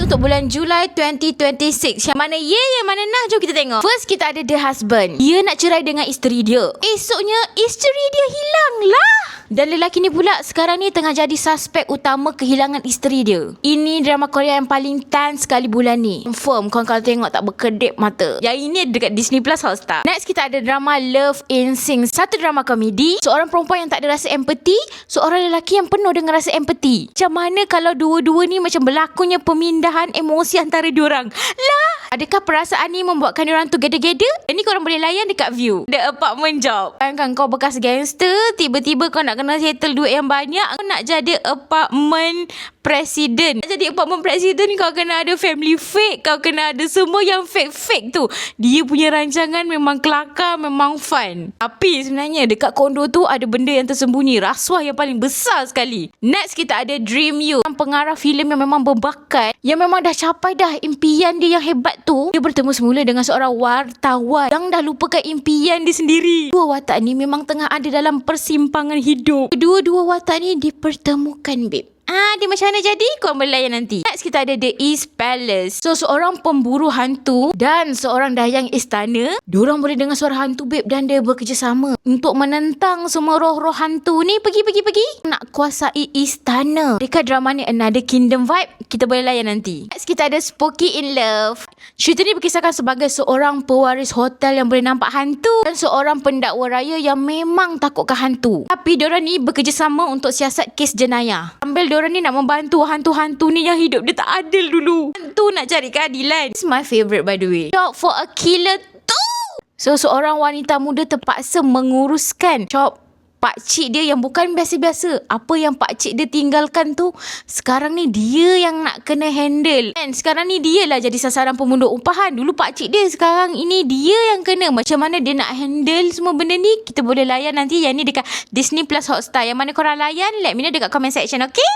untuk bulan Julai 2026. Yang mana ye, yang mana nah, jom kita tengok. First kita ada The Husband. Dia nak cerai dengan isteri dia. Esoknya isteri dia hilang lah. Dan lelaki ni pula sekarang ni tengah jadi suspek utama kehilangan isteri dia. Ini drama Korea yang paling tense sekali bulan ni. Confirm korang kalau tengok tak berkedip mata. Yang ini dekat Disney Plus Hotstar. Next kita ada drama Love in Sync. Satu drama komedi. Seorang perempuan yang tak ada rasa empati, seorang lelaki yang penuh dengan rasa empati. Macam mana kalau dua-dua ni macam berlakunya pemindahan emosi antara diorang? Lah, adakah perasaan ni membuatkan diorang together? Ini korang boleh layan dekat View, The Apartment Job. Bayangkan kau bekas gangster, tiba-tiba kau nak kena settle duit yang banyak, kau nak jadi apartment presiden. Nak jadi apartment presiden kau kena ada family fake, kau kena ada semua yang fake-fake tu. Dia punya rancangan memang kelakar, memang fun. Tapi sebenarnya dekat kondo tu ada benda yang tersembunyi, rasuah yang paling besar sekali. Next kita ada Dream You. Pengarah filem yang memang berbakat, yang memang dah capai dah impian dia yang hebat tu. Dia bertemu semula dengan seorang wartawan yang dah lupakan impian dia sendiri. Dua watak ni memang tengah ada dalam persimpangan hidup. Kedua-dua watak ni dipertemukan, babe. Dia macam mana jadi? Korang boleh layan nanti. Next kita ada The East Palace. So seorang pemburu hantu dan seorang dayang istana, diorang boleh dengar suara hantu, babe, dan dia bekerjasama untuk menentang semua roh-roh hantu ni. Pergi nak kuasai istana. Dekat drama ni Another Kingdom vibe. Kita boleh layan nanti. Next kita ada Spooky in Love. Cerita ni berkisahkan sebagai seorang pewaris hotel yang boleh nampak hantu dan seorang pendakwa raya yang memang takutkan hantu. Tapi diorang ni bekerjasama untuk siasat kes jenayah. Sambil diorang ni nak membantu hantu-hantu ni yang hidup dia tak adil dulu. Hantu nak cari keadilan. It's my favourite by the way. Shop for a Killer 2. So seorang wanita muda terpaksa menguruskan shop pakcik dia yang bukan biasa-biasa. Apa yang pakcik dia tinggalkan tu, sekarang ni dia yang nak kena handle. And sekarang ni dia lah jadi sasaran pembunuh upahan. Dulu pakcik dia, sekarang ini dia yang kena. Macam mana dia nak handle semua benda ni, kita boleh layan nanti. Yang ni dekat Disney Plus Hotstar. Yang mana korang layan, let me know dekat comment section, okay?